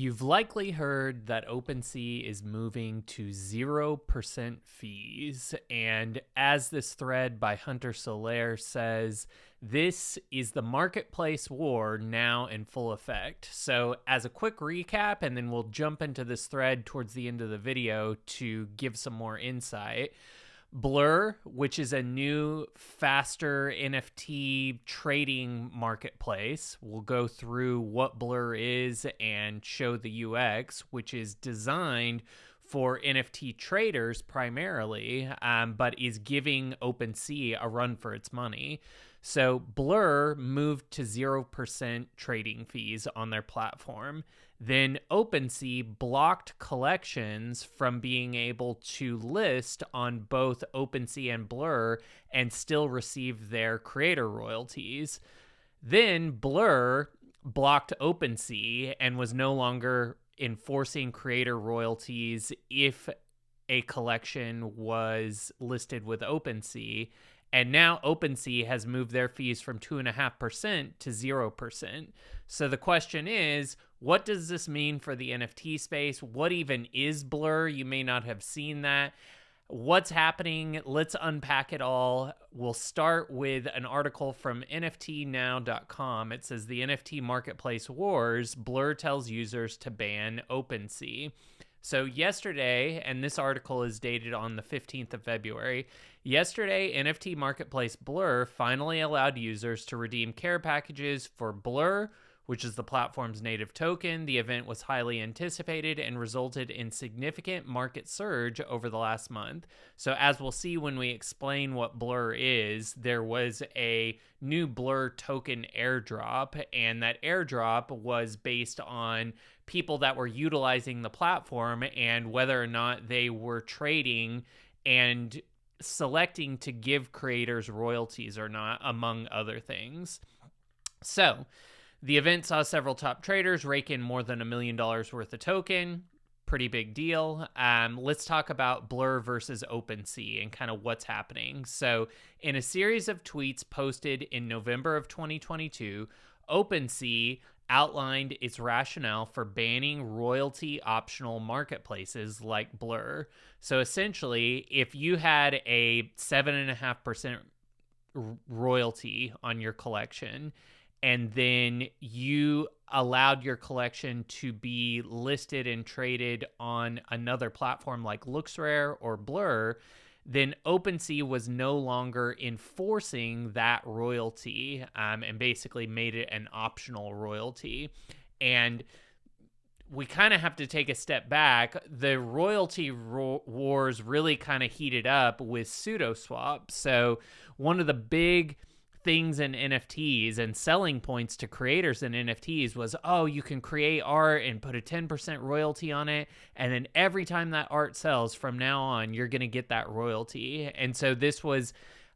You've likely heard that OpenSea is moving to 0% fees. And as this thread by Hunter Soler says, this is the marketplace war now in full effect. So, as a quick recap, and then we'll jump into this thread towards the end of the video to give some more insight. Blur, which is a new, faster NFT trading marketplace. We'll go through what Blur is and show the UX, which is designed for NFT traders primarily, but is giving OpenSea a run for its money. So Blur moved to 0% trading fees on their platform. Then OpenSea blocked collections from being able to list on both OpenSea and Blur and still receive their creator royalties. Then Blur blocked OpenSea and was no longer enforcing creator royalties if a collection was listed with OpenSea. And now OpenSea has moved their fees from 2.5% to 0%. So the question is, what does this mean for the NFT space? What even is Blur? You may not have seen that. What's happening? Let's unpack it all. We'll start with an article from NFTnow.com. It says the NFT marketplace wars. Blur tells users to ban OpenSea. So yesterday, and this article is dated on the 15th of February, yesterday, NFT marketplace Blur finally allowed users to redeem care packages for Blur, which is the platform's native token. The event was highly anticipated and resulted in significant market surge over the last month. So as we'll see when we explain what Blur is, there was a new Blur token airdrop, and that airdrop was based on people that were utilizing the platform and whether or not they were trading and selecting to give creators royalties or not, among other things. So the event saw several top traders rake in more than $1 million worth of token. Pretty big deal. Let's talk about Blur versus OpenSea and kind of what's happening. So in a series of tweets posted in November of 2022, OpenSea outlined its rationale for banning royalty optional marketplaces like Blur. So essentially, if you had a 7.5% royalty on your collection, and then you allowed your collection to be listed and traded on another platform like LooksRare or Blur, then OpenSea was no longer enforcing that royalty and basically made it an optional royalty. And we kind of have to take a step back. The royalty wars really kind of heated up with SudoSwap. So one of the big things in NFTs and selling points to creators in NFTs was, oh, you can create art and put a 10% royalty on it. And then every time that art sells from now on, you're going to get that royalty. And so this was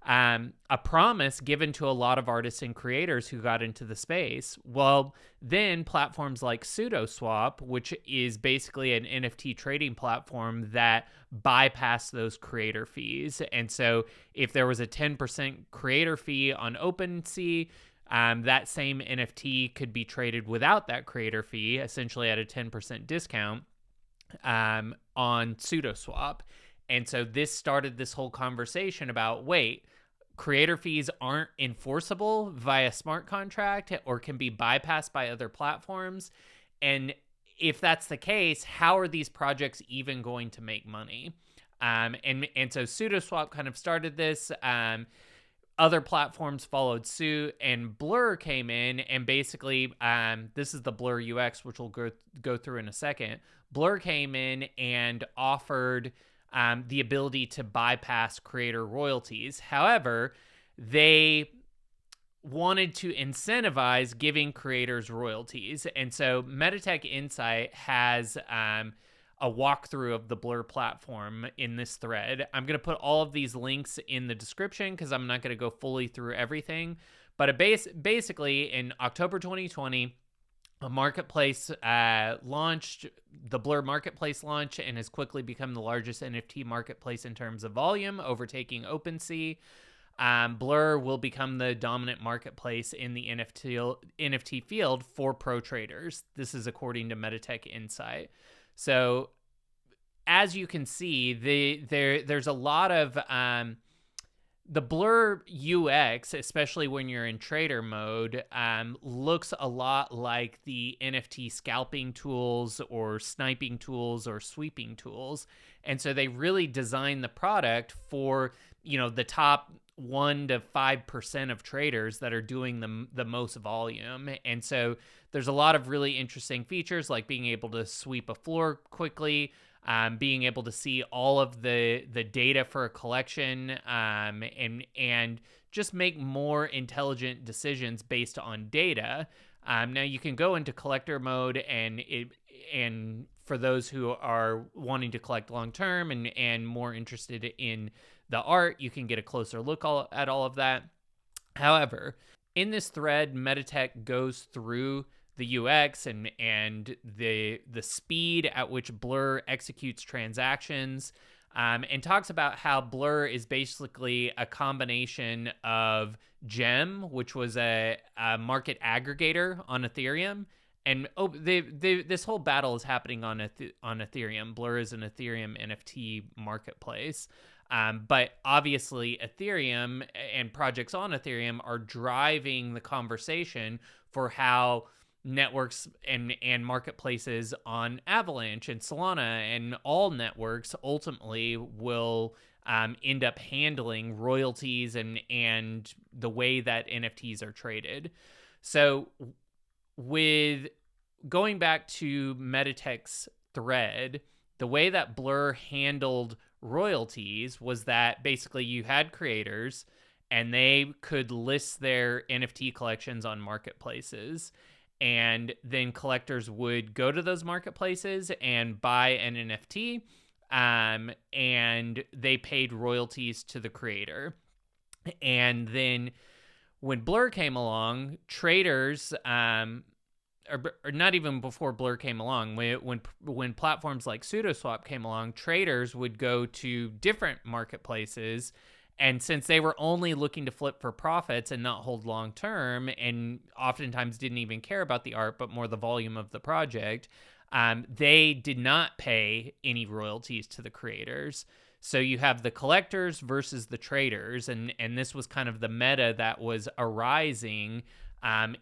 a promise given to a lot of artists and creators who got into the space. Well, then platforms like SudoSwap, which is basically an NFT trading platform that bypass those creator fees. And so if there was a 10% creator fee on OpenSea, that same NFT could be traded without that creator fee, essentially at a 10% discount on SudoSwap. And so this started this whole conversation about, wait, creator fees aren't enforceable via smart contract or can be bypassed by other platforms. And if that's the case, how are these projects even going to make money? And so SudoSwap kind of started this. Other platforms followed suit, and Blur came in and basically, this is the Blur UX, which we'll go through in a second. Blur came in and offered the ability to bypass creator royalties. However, they wanted to incentivize giving creators royalties. And so Metatech Insight has a walkthrough of the Blur platform in this thread. I'm going to put all of these links in the description because I'm not going to go fully through everything. But basically, in October 2020, a marketplace launched, the Blur marketplace launched, and has quickly become the largest NFT marketplace in terms of volume, overtaking OpenSea. Blur will become the dominant marketplace in the NFT field for pro traders. This is according to Metatech Insight. So as you can see, there's a lot of the Blur UX, especially when you're in trader mode, looks a lot like the NFT scalping tools or sniping tools or sweeping tools. And so they really design the product for, the top 1 to 5% of traders that are doing the most volume. And so there's a lot of really interesting features like being able to sweep a floor quickly, being able to see all of the data for a collection, and just make more intelligent decisions based on data. Now you can go into collector mode, and for those who are wanting to collect long term and more interested in the art, you can get a closer look at all of that. However, in this thread, Metatech goes through the UX and the speed at which Blur executes transactions, and talks about how Blur is basically a combination of Gem, which was a market aggregator on Ethereum, and this whole battle is happening on Ethereum. Blur is an Ethereum NFT marketplace. But obviously Ethereum and projects on Ethereum are driving the conversation for how networks and marketplaces on Avalanche and Solana and all networks ultimately will end up handling royalties and the way that NFTs are traded. So with going back to Metatech's thread, the way that Blur handled royalties was that basically you had creators and they could list their NFT collections on marketplaces. And then collectors would go to those marketplaces and buy an NFT, and they paid royalties to the creator. And then when Blur came along, traders, or not even before Blur came along, when platforms like SudoSwap came along, traders would go to different marketplaces. And since they were only looking to flip for profits and not hold long term, and oftentimes didn't even care about the art, but more the volume of the project, they did not pay any royalties to the creators. So you have the collectors versus the traders, and this was kind of the meta that was arising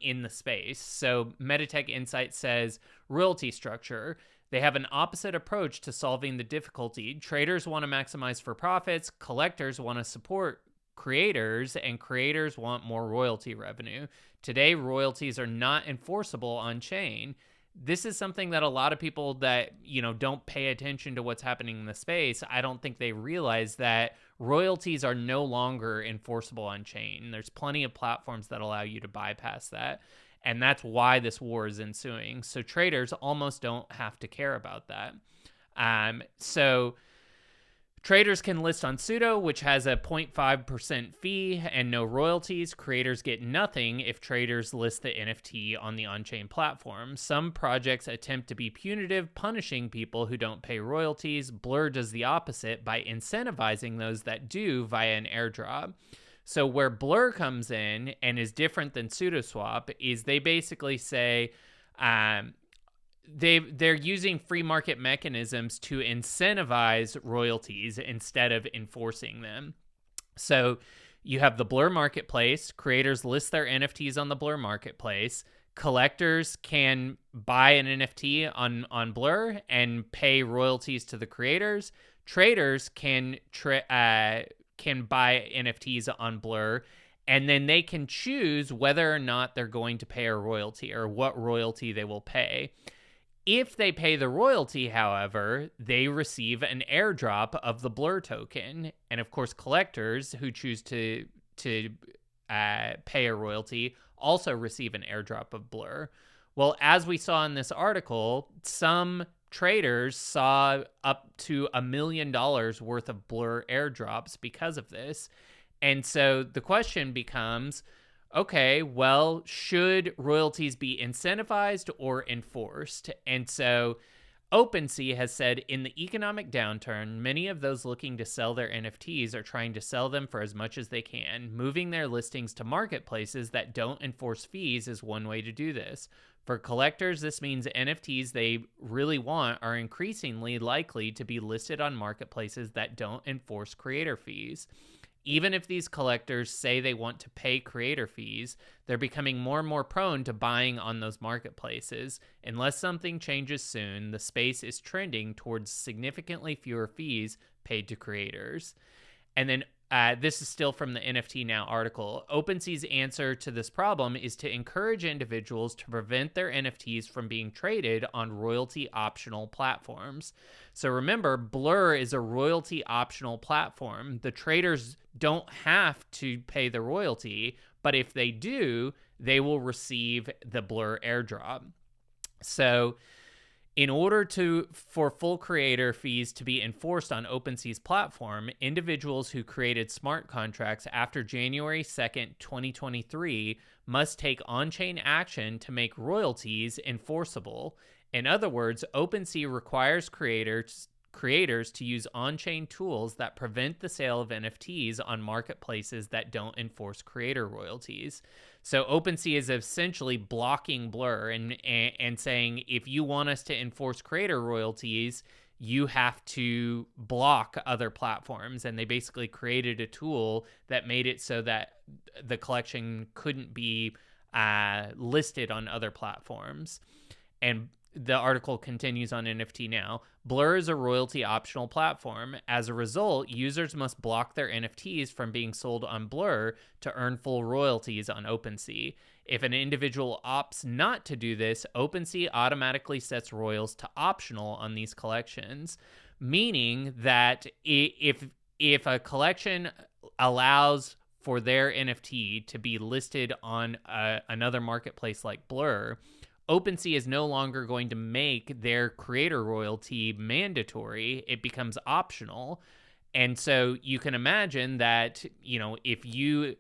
in the space. So Metatech Insight says royalty structure. They have an opposite approach to solving the difficulty. Traders want to maximize for profits, collectors want to support creators, and creators want more royalty revenue. Today, royalties are not enforceable on chain. This is something that a lot of people that, don't pay attention to what's happening in the space, I don't think they realize that royalties are no longer enforceable on chain. There's plenty of platforms that allow you to bypass that. And that's why this war is ensuing. So traders almost don't have to care about that. So traders can list on Sudo, which has a 0.5% fee and no royalties. Creators get nothing if traders list the NFT on the on-chain platform. Some projects attempt to be punitive, punishing people who don't pay royalties. Blur does the opposite by incentivizing those that do via an airdrop. So where Blur comes in and is different than SudoSwap is they basically say they're using free market mechanisms to incentivize royalties instead of enforcing them. So you have the Blur marketplace. Creators list their NFTs on the Blur marketplace. Collectors can buy an NFT on Blur and pay royalties to the creators. Traders can buy NFTs on Blur, and then they can choose whether or not they're going to pay a royalty or what royalty they will pay. If they pay the royalty, however, they receive an airdrop of the Blur token. And of course, collectors who choose to pay a royalty also receive an airdrop of Blur. Well, as we saw in this article, some traders saw up to $1 million worth of Blur airdrops because of this. And so the question becomes, okay, well, should royalties be incentivized or enforced? And so OpenSea has said in the economic downturn, many of those looking to sell their NFTs are trying to sell them for as much as they can. Moving their listings to marketplaces that don't enforce fees is one way to do this. For collectors, this means NFTs they really want are increasingly likely to be listed on marketplaces that don't enforce creator fees. Even if these collectors say they want to pay creator fees, they're becoming more and more prone to buying on those marketplaces. Unless something changes soon, the space is trending towards significantly fewer fees paid to creators. And then this is still from the NFT Now article. OpenSea's answer to this problem is to encourage individuals to prevent their NFTs from being traded on royalty optional platforms. So remember, Blur is a royalty optional platform. The traders don't have to pay the royalty, but if they do, they will receive the Blur airdrop. So in order for full creator fees to be enforced on OpenSea's platform, individuals who created smart contracts after January 2nd, 2023 must take on-chain action to make royalties enforceable. In other words, OpenSea requires creators to use on-chain tools that prevent the sale of NFTs on marketplaces that don't enforce creator royalties. So OpenSea is essentially blocking Blur and saying, if you want us to enforce creator royalties, you have to block other platforms. And they basically created a tool that made it so that the collection couldn't be listed on other platforms. And the article continues on NFT Now. Blur is a royalty optional platform. As a result, users must block their NFTs from being sold on Blur to earn full royalties on OpenSea. If an individual opts not to do this, OpenSea automatically sets royals to optional on these collections, meaning that if a collection allows for their NFT to be listed on another marketplace like Blur, OpenSea is no longer going to make their creator royalty mandatory. It becomes optional. And so you can imagine that, if you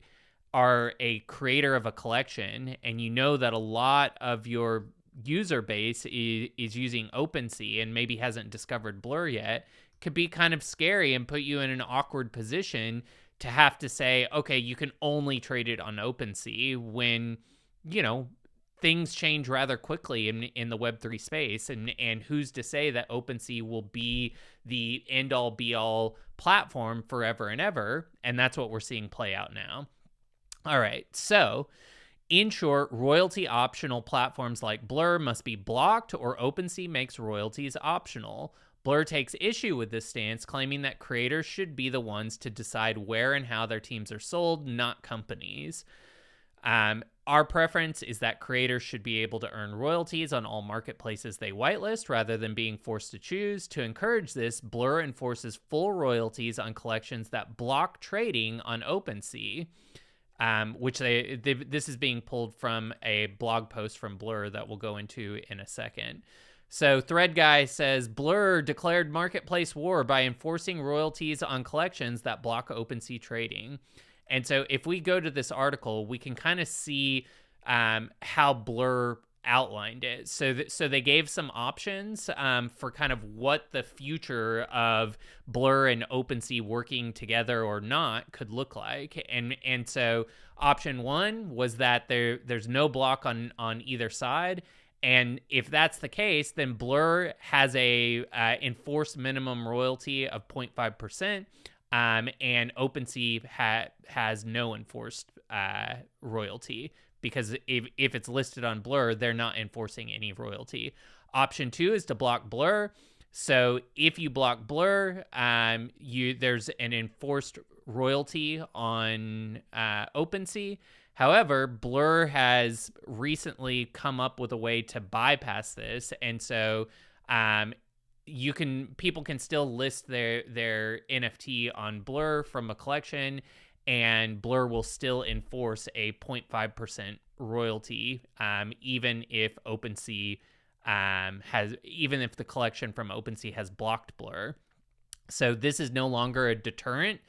are a creator of a collection and you know that a lot of your user base is using OpenSea and maybe hasn't discovered Blur yet, could be kind of scary and put you in an awkward position to have to say, okay, you can only trade it on OpenSea when, things change rather quickly in the Web3 space, and who's to say that OpenSea will be the end-all be-all platform forever and ever, and that's what we're seeing play out now. All right, so in short, royalty optional platforms like Blur must be blocked, or OpenSea makes royalties optional. Blur takes issue with this stance, claiming that creators should be the ones to decide where and how their teams are sold, not companies. Our preference is that creators should be able to earn royalties on all marketplaces they whitelist rather than being forced to choose. To encourage this, Blur enforces full royalties on collections that block trading on OpenSea, which this is being pulled from a blog post from Blur that we'll go into in a second. So Thread Guy says, Blur declared marketplace war by enforcing royalties on collections that block OpenSea trading. And so if we go to this article, we can kind of see how Blur outlined it. So they gave some options for kind of what the future of Blur and OpenSea working together or not could look like. And so option one was that there's no block on either side. And if that's the case, then Blur has a enforced minimum royalty of 0.5%. And OpenSea has no enforced royalty, because if it's listed on Blur, they're not enforcing any royalty. Option two is to block Blur. So if you block Blur, there's an enforced royalty on OpenSea. However, Blur has recently come up with a way to bypass this, and so people can still list their NFT on Blur from a collection, and Blur will still enforce a 0.5% royalty, even if OpenSea even if the collection from OpenSea has blocked Blur. So this is no longer a deterrent,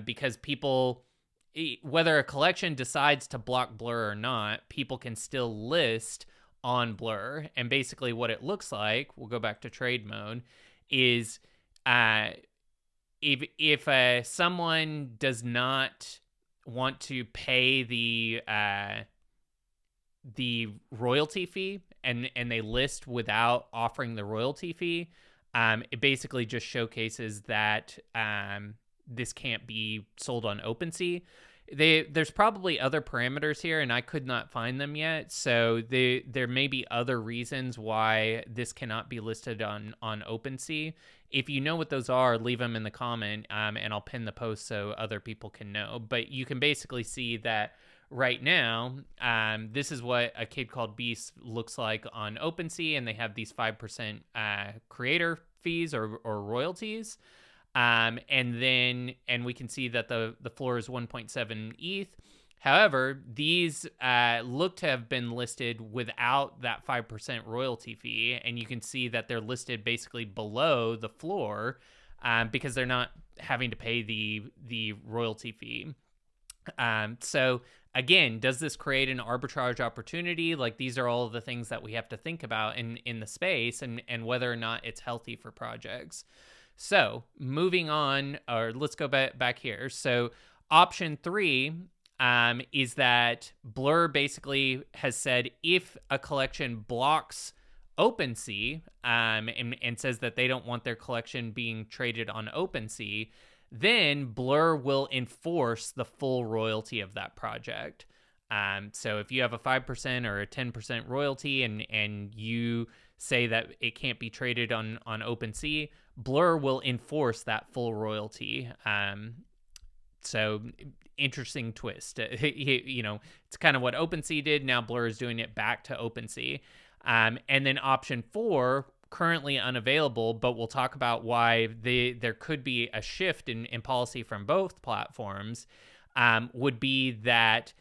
because people, whether a collection decides to block Blur or not, people can still list on Blur. And basically what it looks like, we'll go back to trade mode, is if someone does not want to pay the royalty fee and they list without offering the royalty fee, it basically just showcases that this can't be sold on OpenSea. There's probably other parameters here, and I could not find them yet. So there may be other reasons why this cannot be listed on OpenSea. If you know what those are, leave them in the comment, and I'll pin the post so other people can know. But you can basically see that right now, this is what A Kid Called Beast looks like on OpenSea, and they have these 5% creator fees or royalties. And we can see that the floor is 1.7 ETH. However, these look to have been listed without that 5% royalty fee, and you can see that they're listed basically below the floor because they're not having to pay the royalty fee. So again, does this create an arbitrage opportunity? Like, these are all of the things that we have to think about in the space, and whether or not it's healthy for projects. So moving on, or let's go back here. So option 3 is that Blur basically has said if a collection blocks OpenSea and says that they don't want their collection being traded on OpenSea, then Blur will enforce the full royalty of that project. So if you have a 5% or a 10% royalty and you say that it can't be traded on OpenSea, Blur will enforce that full royalty. So interesting twist. It's kind of what OpenSea did. Now Blur is doing it back to OpenSea. And then option 4, currently unavailable, but we'll talk about why there could be a shift in policy from both platforms, would be that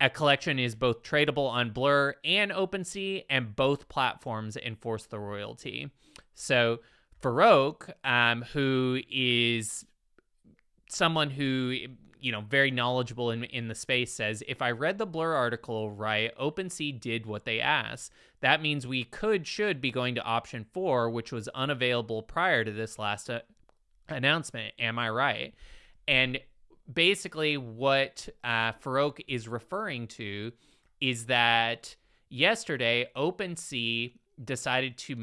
a collection is both tradable on Blur and OpenSea, and both platforms enforce the royalty. So Farouk, who is someone who, very knowledgeable in the space, says, if I read the Blur article right, OpenSea did what they asked. That means we should be going to option 4, which was unavailable prior to this last announcement. Am I right? And basically what Farouk is referring to is that yesterday OpenSea decided to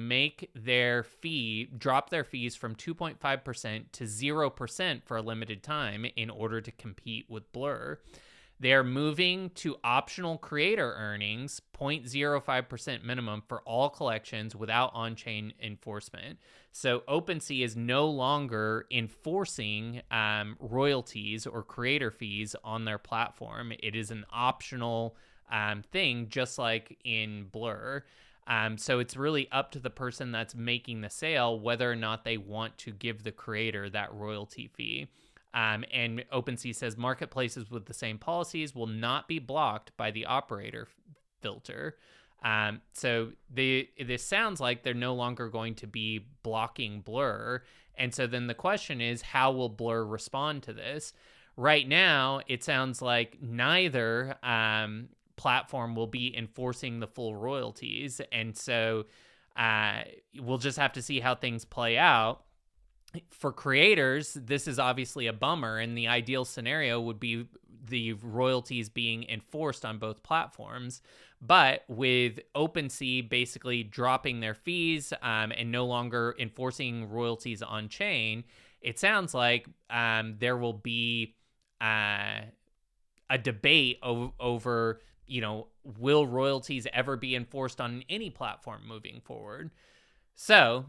drop their fees from 2.5% to 0% for a limited time in order to compete with Blur. They are moving to optional creator earnings, 0.05% minimum for all collections without on-chain enforcement. So OpenSea is no longer enforcing royalties or creator fees on their platform. It is an optional thing, just like in Blur. So it's really up to the person that's making the sale whether or not they want to give the creator that royalty fee. And OpenSea says marketplaces with the same policies will not be blocked by the operator filter. So this sounds like they're no longer going to be blocking Blur. And so then the question is, how will Blur respond to this? Right now, it sounds like neither platform will be enforcing the full royalties. And so we'll just have to see how things play out. For creators, this is obviously a bummer, and the ideal scenario would be the royalties being enforced on both platforms. But with OpenSea basically dropping their fees and no longer enforcing royalties on chain, it sounds like there will be a debate over, will royalties ever be enforced on any platform moving forward? So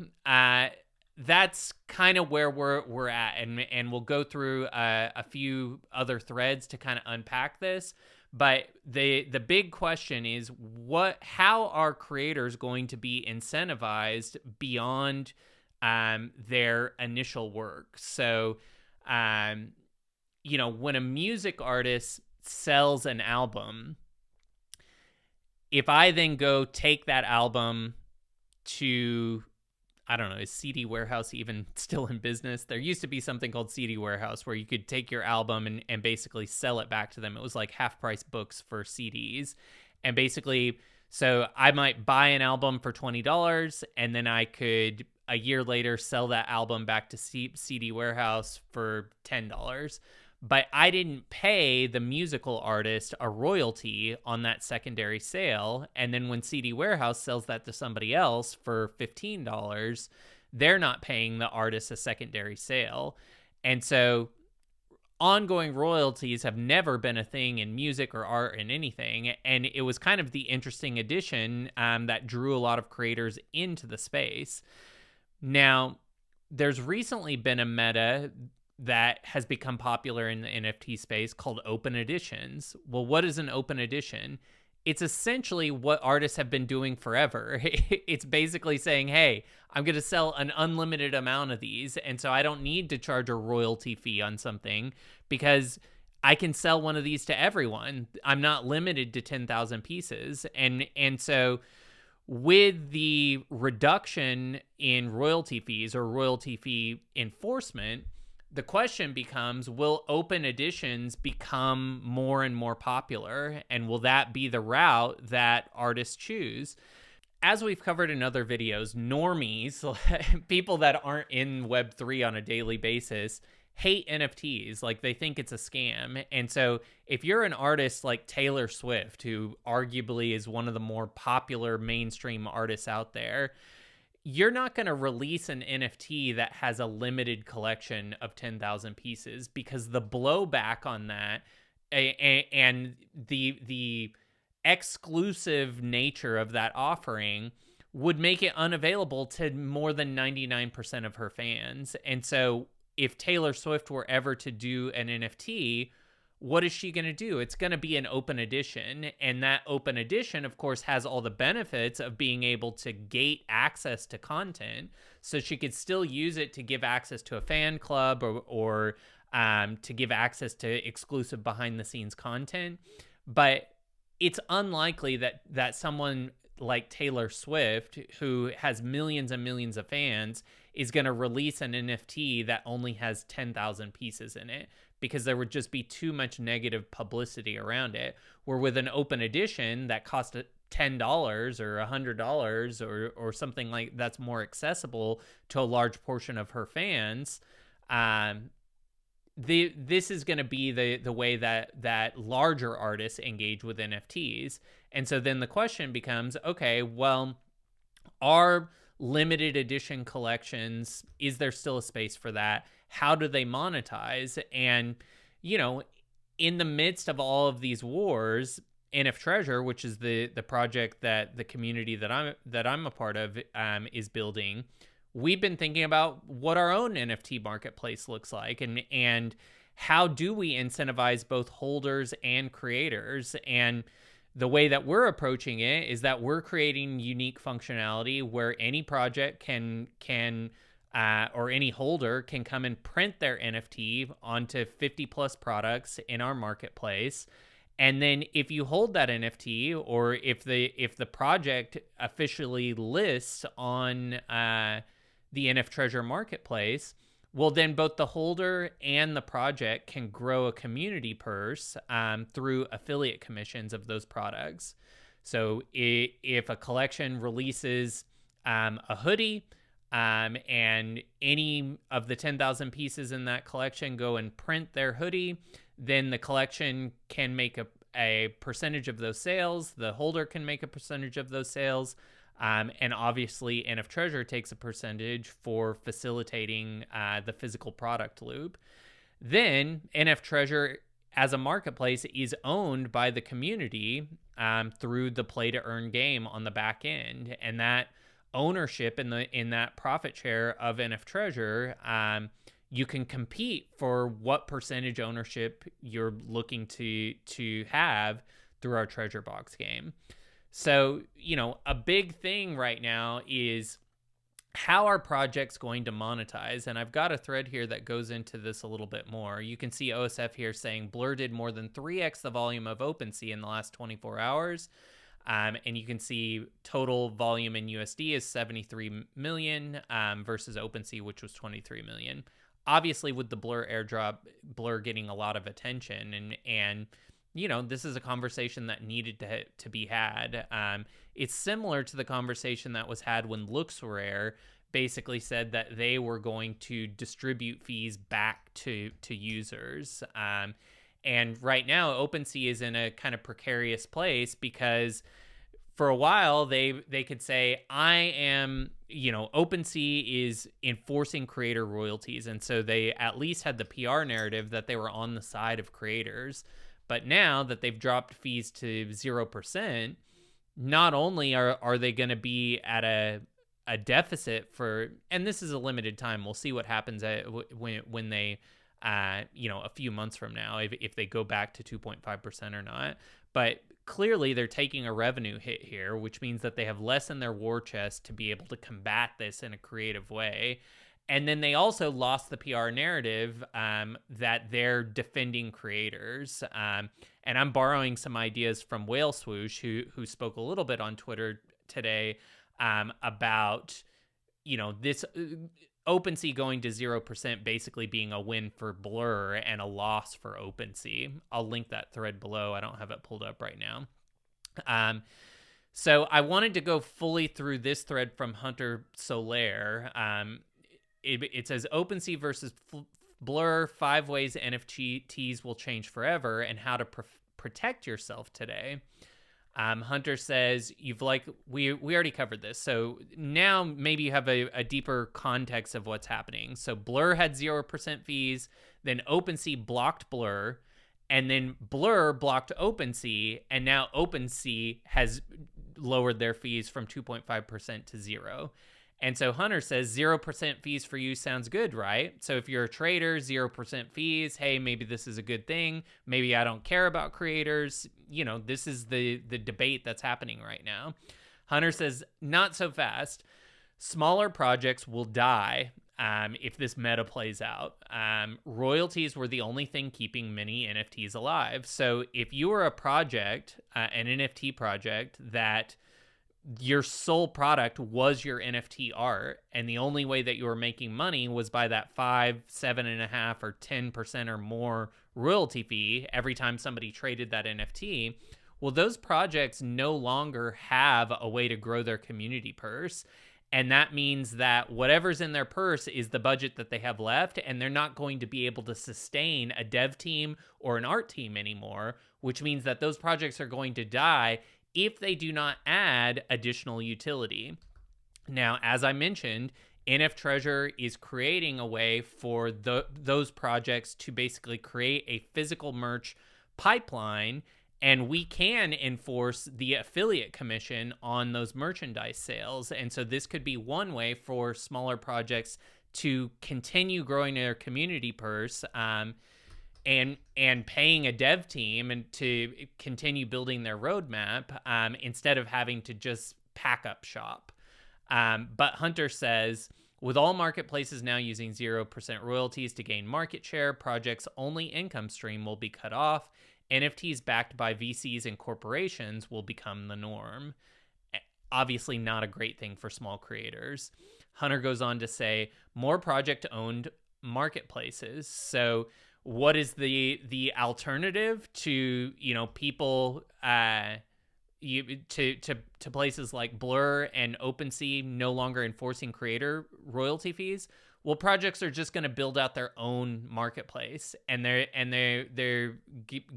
that's kind of where we're at, and we'll go through a few other threads to kind of unpack this. But the big question is, how are creators going to be incentivized beyond their initial work? So, when a music artist sells an album, if I then go take that album to, I don't know, is CD Warehouse even still in business? There used to be something called CD Warehouse where you could take your album and basically sell it back to them. It was like half price books for CDs, and basically So I might buy an album for $20, and then I could a year later sell that album back to CD Warehouse for $10. But I didn't pay the musical artist a royalty on that secondary sale. And then when CD Warehouse sells that to somebody else for $15, they're not paying the artist a secondary sale. And so ongoing royalties have never been a thing in music or art and anything. And it was kind of the interesting addition that drew a lot of creators into the space. Now, there's recently been a meta that has become popular in the NFT space called open editions. Well, what is an open edition? It's essentially what artists have been doing forever. It's basically saying, hey, I'm going to sell an unlimited amount of these, and so I don't need to charge a royalty fee on something because I can sell one of these to everyone. I'm not limited to 10,000 pieces. And so with the reduction in royalty fees or royalty fee enforcement, the question becomes, will open editions become more and more popular? And will that be the route that artists choose? As we've covered in other videos, normies, people that aren't in Web3 on a daily basis, hate NFTs. Like, they think it's a scam. And so if you're an artist like Taylor Swift, who arguably is one of the more popular mainstream artists out there, you're not going to release an NFT that has a limited collection of 10,000 pieces, because the blowback on that and the exclusive nature of that offering would make it unavailable to more than 99% of her fans. And so if Taylor Swift were ever to do an NFT, what is she going to do? It's going to be an open edition. And that open edition, of course, has all the benefits of being able to gate access to content. So she could still use it to give access to a fan club or to give access to exclusive behind the scenes content. But it's unlikely that someone like Taylor Swift, who has millions and millions of fans, is going to release an NFT that only has 10,000 pieces in it, because there would just be too much negative publicity around it. Where with an open edition that costs $10 or $100 or something like that's more accessible to a large portion of her fans, this is going to be the way that larger artists engage with NFTs. And so then the question becomes, okay, well, are limited edition collections, is there still a space for that? How do they monetize? And, you know, in the midst of all of these wars, NF Treasure, which is the project that the community that I'm a part of is building, we've been thinking about what our own NFT marketplace looks like, and how do we incentivize both holders and creators. And the way that we're approaching it is that we're creating unique functionality where any project can or any holder can come and print their NFT onto 50 plus products in our marketplace. And then if you hold that NFT, or if the project officially lists on the NF Treasure marketplace, well, then both the holder and the project can grow a community purse through affiliate commissions of those products. So if a collection releases a hoodie, and any of the 10,000 pieces in that collection go and print their hoodie, then the collection can make a percentage of those sales. The holder can make a percentage of those sales. And obviously, NF Treasure takes a percentage for facilitating the physical product loop. Then NF Treasure as a marketplace is owned by the community through the play to earn game on the back end. And that ownership in that profit share of NF Treasure, you can compete for what percentage ownership you're looking to have through our treasure box game. So, you know, a big thing right now is how are projects going to monetize? And I've got a thread here that goes into this a little bit more. You can see OSF here saying Blur did more than 3x the volume of OpenSea in the last 24 hours. And you can see total volume in USD is 73 million versus OpenSea, which was 23 million. Obviously, with the Blur airdrop, Blur getting a lot of attention, and this is a conversation that needed to be had. It's similar to the conversation that was had when LooksRare basically said that they were going to distribute fees back to users. And right now, OpenSea is in a kind of precarious place because for a while they could say, OpenSea is enforcing creator royalties, and so they at least had the PR narrative that they were on the side of creators. But now that they've dropped fees to 0%, not only are they going to be at a deficit for, and this is a limited time, we'll see what happens when they a few months from now, if they go back to 2.5% or not. But clearly they're taking a revenue hit here, which means that they have less in their war chest to be able to combat this in a creative way. And then they also lost the PR narrative that they're defending creators. And I'm borrowing some ideas from Whale Swoosh, who spoke a little bit on Twitter today about, this OpenSea going to 0% basically being a win for Blur and a loss for OpenSea. I'll link that thread below. I don't have it pulled up right now. So I wanted to go fully through this thread from Hunter Solaire. It says OpenSea versus Blur, 5 ways NFTs will change forever and how to protect yourself today. Hunter says, we already covered this. So now maybe you have a deeper context of what's happening. So Blur had 0% fees, then OpenSea blocked Blur, and then Blur blocked OpenSea, and now OpenSea has lowered their fees from 2.5% to 0. And so Hunter says 0% fees for you sounds good, right? So if you're a trader, 0% fees, hey, maybe this is a good thing. Maybe I don't care about creators. This is the debate that's happening right now. Hunter says, not so fast. Smaller projects will die if this meta plays out. Royalties were the only thing keeping many NFTs alive. So if you were a project, an NFT project that your sole product was your NFT art, and the only way that you were making money was by that 5, 7.5, or 10% or more royalty fee every time somebody traded that NFT. Well, those projects no longer have a way to grow their community purse. And that means that whatever's in their purse is the budget that they have left, and they're not going to be able to sustain a dev team or an art team anymore, which means that those projects are going to die if they do not add additional utility. Now, as I mentioned, NF Treasure is creating a way for those projects to basically create a physical merch pipeline, and we can enforce the affiliate commission on those merchandise sales. And so this could be one way for smaller projects to continue growing their community purse, and paying a dev team and to continue building their roadmap instead of having to just pack up shop. But Hunter says, with all marketplaces now using 0% royalties to gain market share, projects' only income stream will be cut off. NFTs backed by VCs and corporations will become the norm. Obviously not a great thing for small creators. Hunter goes on to say, more project-owned marketplaces. So what is the alternative to people to places like Blur and OpenSea no longer enforcing creator royalty fees? Well, projects are just going to build out their own marketplace, and they're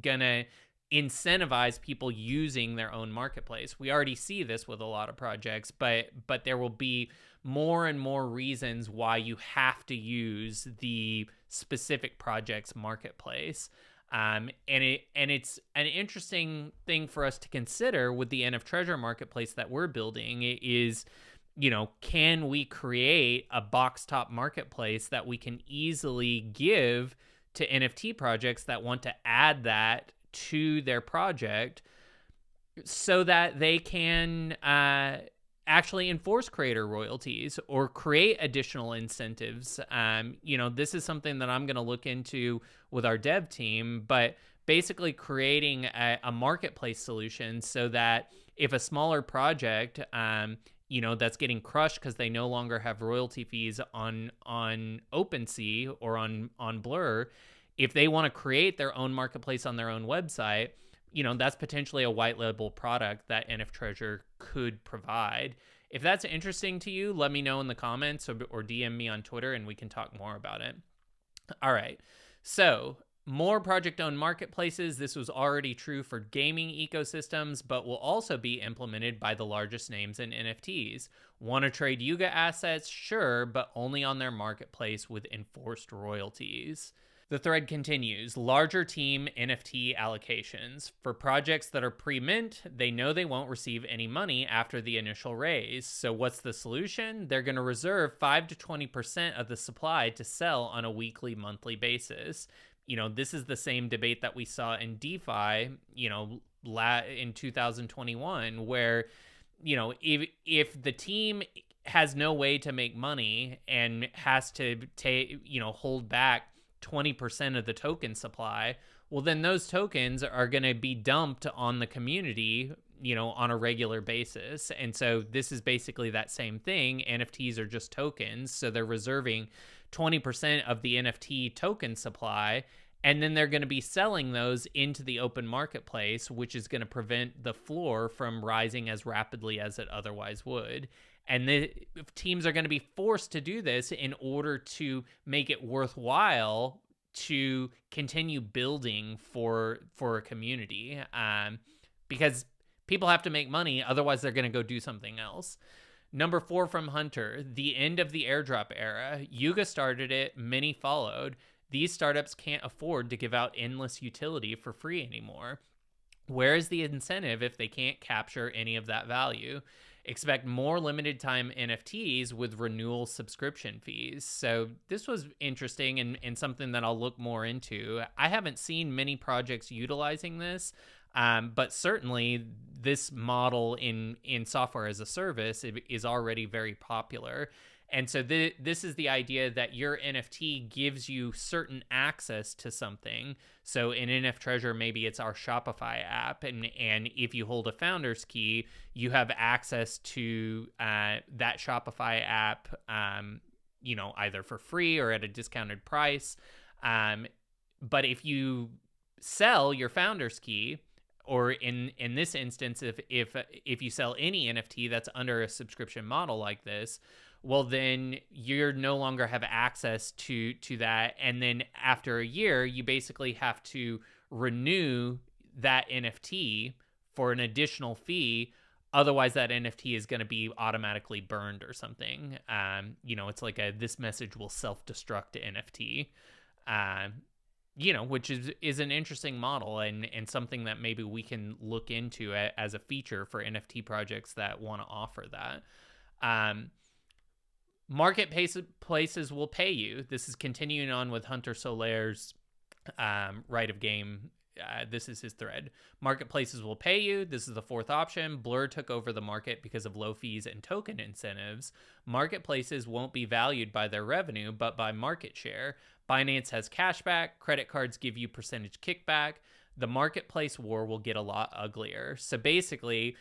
gonna incentivize people using their own marketplace. We already see this with a lot of projects, but there will be more and more reasons why you have to use the specific project's marketplace. And it's an interesting thing for us to consider with the NF Treasure marketplace that we're building is, can we create a box top marketplace that we can easily give to NFT projects that want to add that to their project so that they can actually enforce creator royalties or create additional incentives. This is something that I'm going to look into with our dev team, but basically creating a marketplace solution so that if a smaller project, that's getting crushed because they no longer have royalty fees on OpenSea or on Blur, if they want to create their own marketplace on their own website, that's potentially a white label product that NF Treasure could provide. If that's interesting to you, let me know in the comments or DM me on Twitter and we can talk more about it. All right. So, more project-owned marketplaces. This was already true for gaming ecosystems, but will also be implemented by the largest names in NFTs. Want to trade Yuga assets? Sure, but only on their marketplace with enforced royalties. The thread continues. Larger team NFT allocations. For projects that are pre-mint, they know they won't receive any money after the initial raise. So what's the solution? They're going to reserve 5 to 20% of the supply to sell on a weekly, monthly basis. This is the same debate that we saw in DeFi, in 2021, where, if the team has no way to make money and has to hold back 20% of the token supply, well, then those tokens are going to be dumped on the community, on a regular basis. And so this is basically that same thing. NFTs are just tokens. So they're reserving 20% of the NFT token supply, and then they're going to be selling those into the open marketplace, which is going to prevent the floor from rising as rapidly as it otherwise would. And the teams are going to be forced to do this in order to make it worthwhile to continue building for a community, because people have to make money. Otherwise, they're going to go do something else. Number 4 from Hunter, the end of the airdrop era. Yuga started it. Many followed. These startups can't afford to give out endless utility for free anymore. Where is the incentive if they can't capture any of that value? Expect more limited time NFTs with renewal subscription fees. So this was interesting and something that I'll look more into. I haven't seen many projects utilizing this, but certainly this model in software as a service is already very popular. And so this is the idea that your NFT gives you certain access to something. So in NF Treasure, maybe it's our Shopify app. And if you hold a founder's key, you have access to that Shopify app, either for free or at a discounted price. But if you sell your founder's key, or in this instance, if you sell any NFT that's under a subscription model like this, well, then you're no longer have access to that. And then after a year, you basically have to renew that NFT for an additional fee. Otherwise, that NFT is going to be automatically burned or something. It's like this message will self-destruct NFT, which is an interesting model and something that maybe we can look into as a feature for NFT projects that want to offer that. Marketplaces will pay you. This is continuing on with Hunter Solaire's right of game. This is his thread. Marketplaces will pay you. This is the 4th option. Blur took over the market because of low fees and token incentives. Marketplaces won't be valued by their revenue, but by market share. Binance has cashback. Credit cards give you percentage kickback. The marketplace war will get a lot uglier. So basically,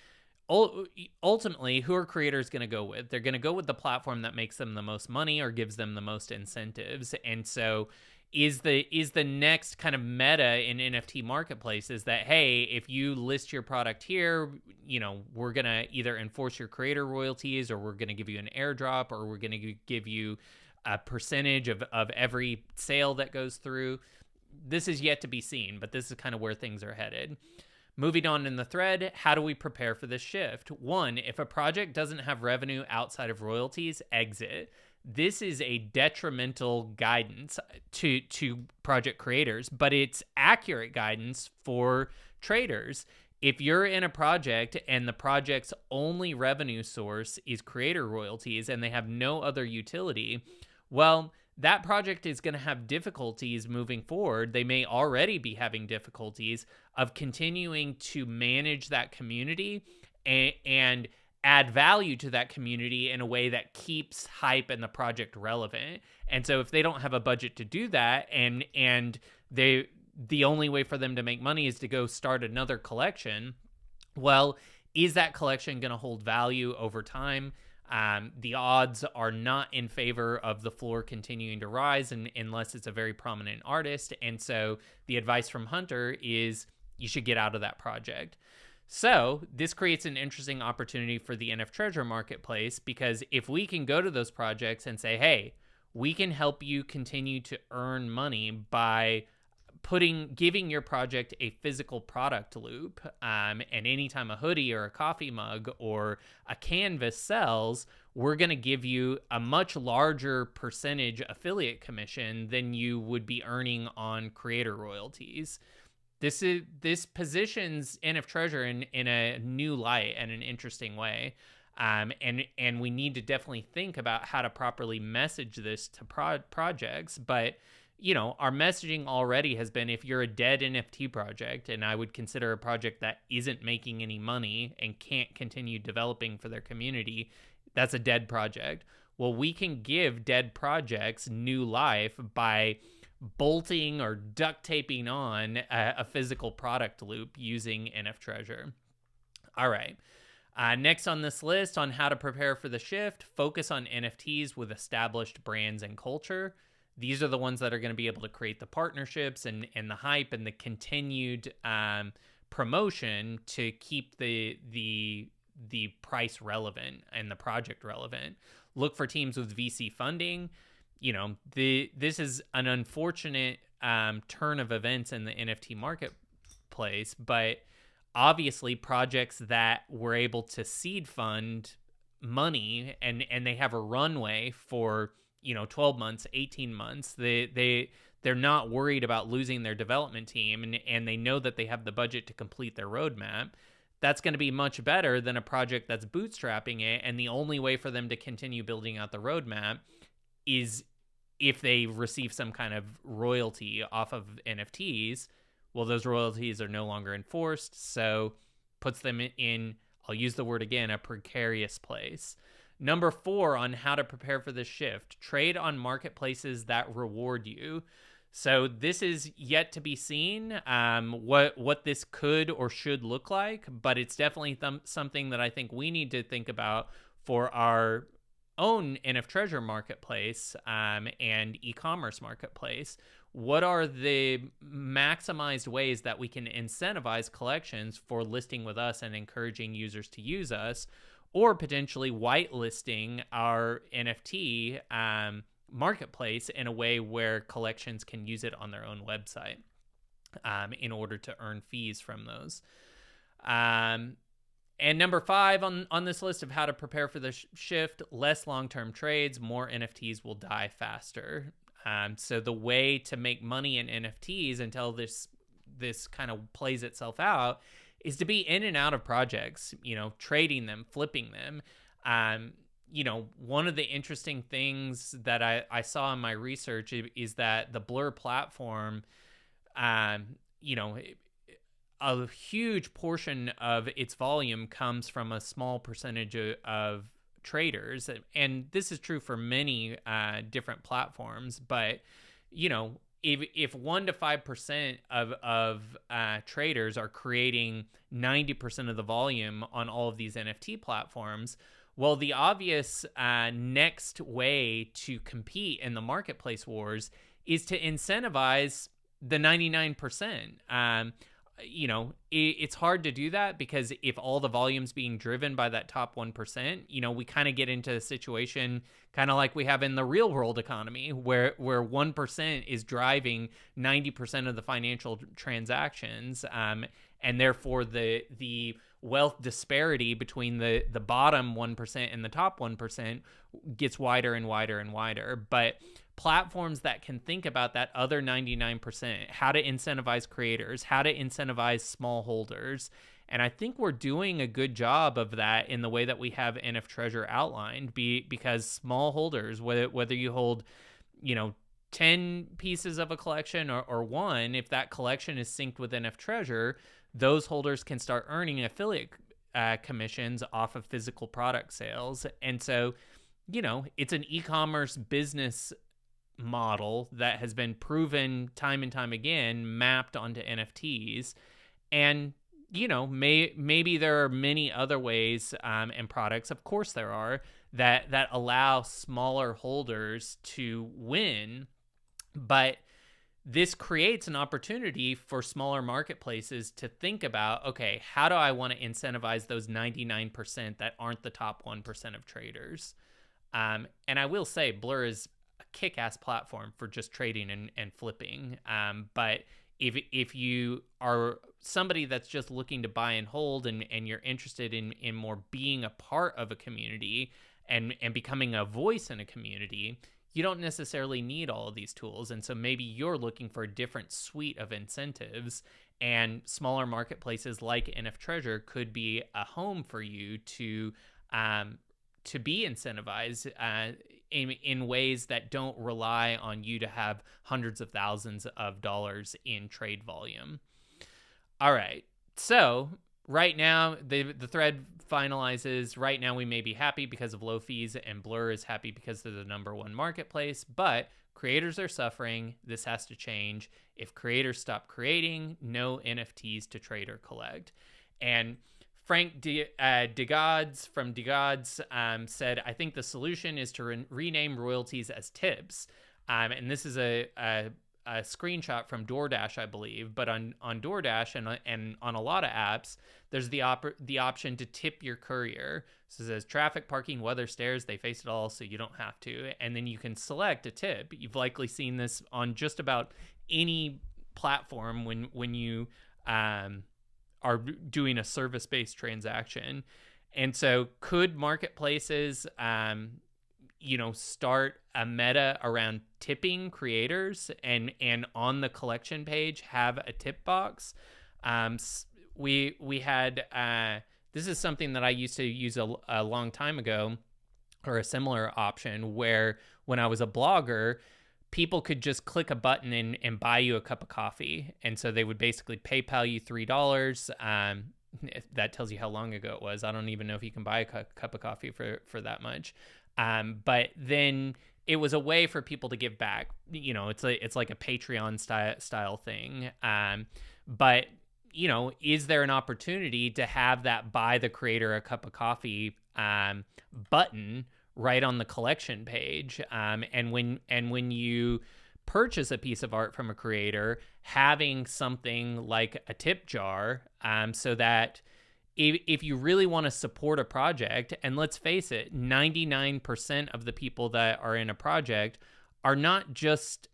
ultimately, who are creators going to go with? They're going to go with the platform that makes them the most money or gives them the most incentives. And so is the next kind of meta in NFT marketplaces that, hey, if you list your product here, we're going to either enforce your creator royalties, or we're going to give you an airdrop, or we're going to give you a percentage of every sale that goes through. This is yet to be seen, but this is kind of where things are headed. Moving on in the thread, how do we prepare for this shift? 1, if a project doesn't have revenue outside of royalties, exit. This is a detrimental guidance to project creators, but it's accurate guidance for traders. If you're in a project and the project's only revenue source is creator royalties and they have no other utility, well, that project is going to have difficulties moving forward. They may already be having difficulties of continuing to manage that community and add value to that community in a way that keeps hype and the project relevant. And so if they don't have a budget to do that, and the only way for them to make money is to go start another collection, well, is that collection going to hold value over time? The odds are not in favor of the floor continuing to rise unless it's a very prominent artist. And so the advice from Hunter is you should get out of that project. So this creates an interesting opportunity for the NF Treasure marketplace, because if we can go to those projects and say, hey, we can help you continue to earn money by giving your project a physical product loop, and anytime a hoodie or a coffee mug or a canvas sells, we're going to give you a much larger percentage affiliate commission than you would be earning on creator royalties. This positions NF Treasure in a new light and an interesting way. And we need to definitely think about how to properly message this to projects. But our messaging already has been, if you're a dead NFT project, and I would consider a project that isn't making any money and can't continue developing for their community, that's a dead project. Well, we can give dead projects new life by bolting or duct taping on a physical product loop using NF Treasure. All right. Next on this list, on how to prepare for the shift, focus on NFTs with established brands and culture. These are the ones that are going to be able to create the partnerships and the hype and the continued promotion to keep the price relevant and the project relevant. Look for teams with VC funding. This is an unfortunate turn of events in the NFT marketplace, but obviously projects that were able to seed fund money and they have a runway for 12 months, 18 months, they're not worried about losing their development team, and they know that they have the budget to complete their roadmap. That's going to be much better than a project that's bootstrapping it, and the only way for them to continue building out the roadmap is if they receive some kind of royalty off of NFTs. Well, those royalties are no longer enforced, so puts them in, I'll use the word again, a precarious place. Number 4 on how to prepare for this shift, trade on marketplaces that reward you. So this is yet to be seen, what this could or should look like, but it's definitely something that I think we need to think about for our own NF Treasure marketplace and e-commerce marketplace. What are the maximized ways that we can incentivize collections for listing with us and encouraging users to use us, or potentially whitelisting our NFT marketplace in a way where collections can use it on their own website in order to earn fees from those. And number 5 on this list of how to prepare for the shift, less long-term trades, more NFTs will die faster. So the way to make money in NFTs until this kind of plays itself out is to be in and out of projects, trading them, flipping them. One of the interesting things that I saw in my research is that the Blur platform, a huge portion of its volume comes from a small percentage of traders. And this is true for many different platforms. But, if 1 to 5% of traders are creating 90% of the volume on all of these NFT platforms, well, the obvious next way to compete in the marketplace wars is to incentivize the 99%. It's hard to do that because if all the volume's being driven by that top 1%, we kind of get into a situation kind of like we have in the real world economy where 1% is driving 90% of the financial transactions. And therefore the wealth disparity between the bottom 1% and the top 1% gets wider and wider and wider. But platforms that can think about that other 99%, how to incentivize creators, how to incentivize small holders. And I think we're doing a good job of that in the way that we have NF Treasure outlined, because small holders, whether you hold, 10 pieces of a collection or one, if that collection is synced with NF Treasure, those holders can start earning affiliate commissions off of physical product sales. And so, it's an e-commerce business model that has been proven time and time again, mapped onto NFTs. And, maybe there are many other ways and products, of course there are, that allow smaller holders to win. But this creates an opportunity for smaller marketplaces to think about, okay, how do I want to incentivize those 99% that aren't the top 1% of traders? And I will say Blur is a kick-ass platform for just trading and flipping. But if you are somebody that's just looking to buy and hold, and you're interested in more being a part of a community and becoming a voice in a community, you don't necessarily need all of these tools. And so maybe you're looking for a different suite of incentives, and smaller marketplaces like NF Treasure could be a home for you to be incentivized in ways that don't rely on you to have hundreds of thousands of dollars in trade volume. All right. So right now, the thread finalizes. Right now, we may be happy because of low fees, and Blur is happy because they're the #1 marketplace, but creators are suffering. This has to change. If creators stop creating, no NFTs to trade or collect. And Frank DeGods from DeGods said, I think the solution is to rename royalties as tips. And this is a screenshot from DoorDash, I believe. But on DoorDash and on a lot of apps, there's the option to tip your courier. So it says traffic, parking, weather, stairs, they face it all, so you don't have to. And then you can select a tip. You've likely seen this on just about any platform when you are doing a service-based transaction. And so could marketplaces, start a meta around tipping creators, and on the collection page have a tip box? We had, this is something that I used to use a long time ago, or a similar option, where when I was a blogger, people could just click a button and buy you a cup of coffee. And so they would basically PayPal you $3. That tells you how long ago it was. I don't even know if you can buy a cup of coffee for that much. But then it was a way for people to give back. It's like a Patreon style thing. But is there an opportunity to have that buy the creator a cup of coffee button right on the collection page? And when you purchase a piece of art from a creator, having something like a tip jar, so that if you really want to support a project, and let's face it, 99% of the people that are in a project are not just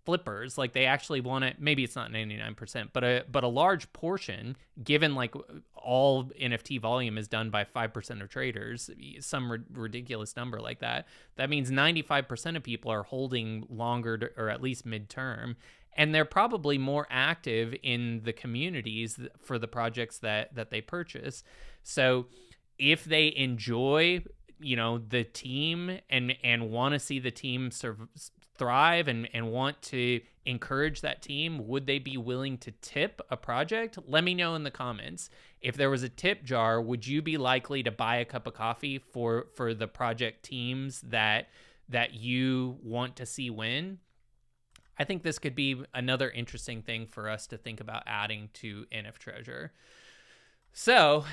flippers. Like, they actually want to, maybe it's not 99%, but a large portion, given like all NFT volume is done by 5% of traders, some ridiculous number like that. That means 95% of people are holding longer or at least midterm. And they're probably more active in the communities for the projects that they purchase. So if they enjoy, the team and want to see the team thrive and want to encourage that team, would they be willing to tip a project? Let me know in the comments. If there was a tip jar, would you be likely to buy a cup of coffee for the project teams that you want to see win? I think this could be another interesting thing for us to think about adding to NF Treasure. So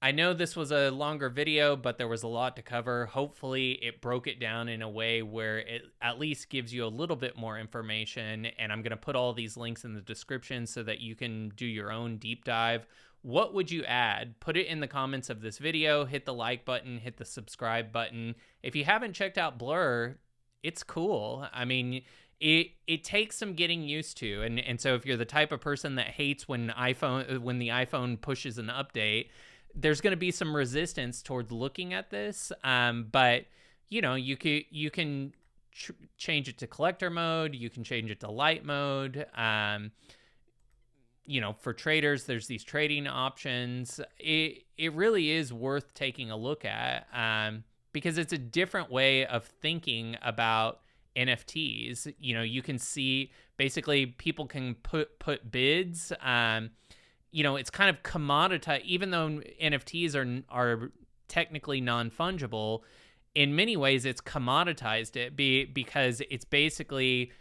I know this was a longer video, but there was a lot to cover. Hopefully it broke it down in a way where it at least gives you a little bit more information. And I'm going to put all these links in the description so that you can do your own deep dive. What would you add? Put it in the comments of this video. Hit the like button, hit the subscribe button. If you haven't checked out Blur, it's cool. I mean, it takes some getting used to. And so if you're the type of person that hates when the iPhone pushes an update, there's going to be some resistance towards looking at this. But you can change it to collector mode. You can change it to light mode. For traders, there's these trading options. It really is worth taking a look at, because it's a different way of thinking about NFTs. You can see basically people can put bids. It's kind of commoditized, even though NFTs are technically non-fungible. In many ways, it's commoditized it because it's basically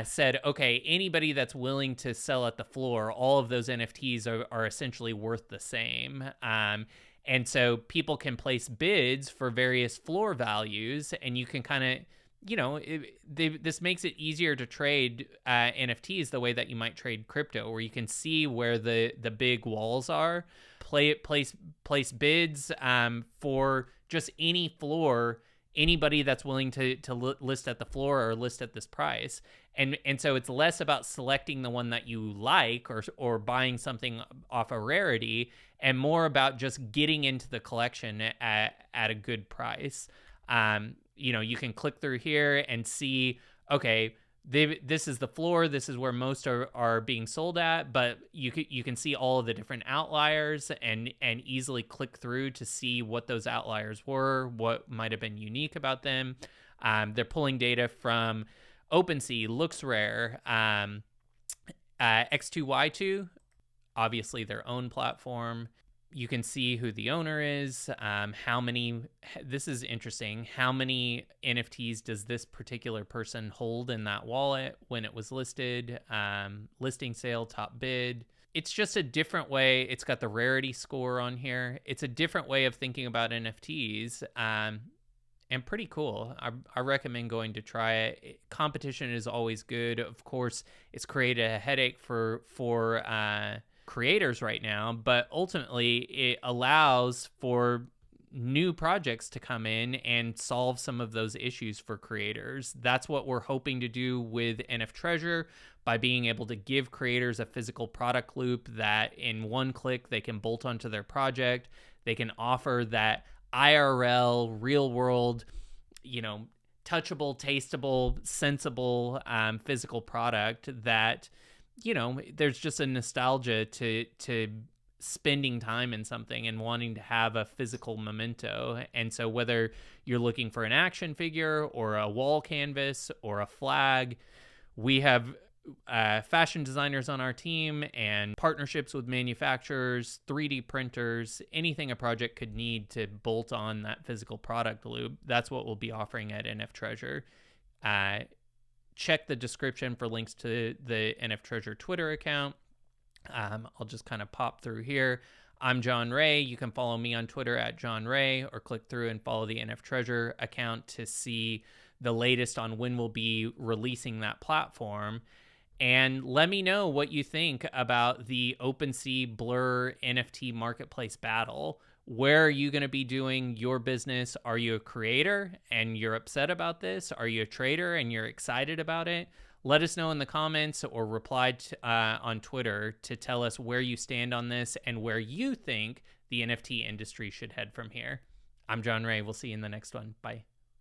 said, okay, anybody that's willing to sell at the floor, all of those NFTs are essentially worth the same. And so people can place bids for various floor values, and you can kind of this makes it easier to trade NFTs the way that you might trade crypto, where you can see where the big walls are, place bids for just any floor, anybody that's willing to list at the floor or list at this price. And so it's less about selecting the one that you like or buying something off a rarity, and more about just getting into the collection at a good price. You can click through here and see, okay, this is the floor. This is where most are being sold at, but you can see all of the different outliers and easily click through to see what those outliers were, what might have been unique about them. They're pulling data from OpenSea, LooksRare, X2Y2, obviously their own platform. You can see who the owner is, this is interesting, how many NFTs does this particular person hold in that wallet when it was listed, listing sale, top bid. It's just a different way. It's got the rarity score on here. It's a different way of thinking about NFTs, and pretty cool. I recommend going to try it. Competition is always good. Of course, it's created a headache for creators right now, but ultimately it allows for new projects to come in and solve some of those issues for creators. That's what we're hoping to do with NF Treasure, by being able to give creators a physical product loop that in one click they can bolt onto their project. They can offer that IRL, real world, touchable, tasteable, sensible, physical product that there's just a nostalgia to spending time in something and wanting to have a physical memento. And so whether you're looking for an action figure or a wall canvas or a flag, we have fashion designers on our team and partnerships with manufacturers, 3D printers, anything a project could need to bolt on that physical product loop. That's what we'll be offering at NF Treasure. Check the description for links to the NF Treasure Twitter account. I'll just kind of pop through here. I'm John Ray. You can follow me on Twitter at John Ray, or click through and follow the NF Treasure account to see the latest on when we'll be releasing that platform. And let me know what you think about the OpenSea Blur NFT marketplace battle. Where are you going to be doing your business? Are you a creator and you're upset about this? Are you a trader and you're excited about it? Let us know in the comments, or reply on Twitter to tell us where you stand on this and where you think the NFT industry should head from here. I'm John Ray. We'll see you in the next one. Bye.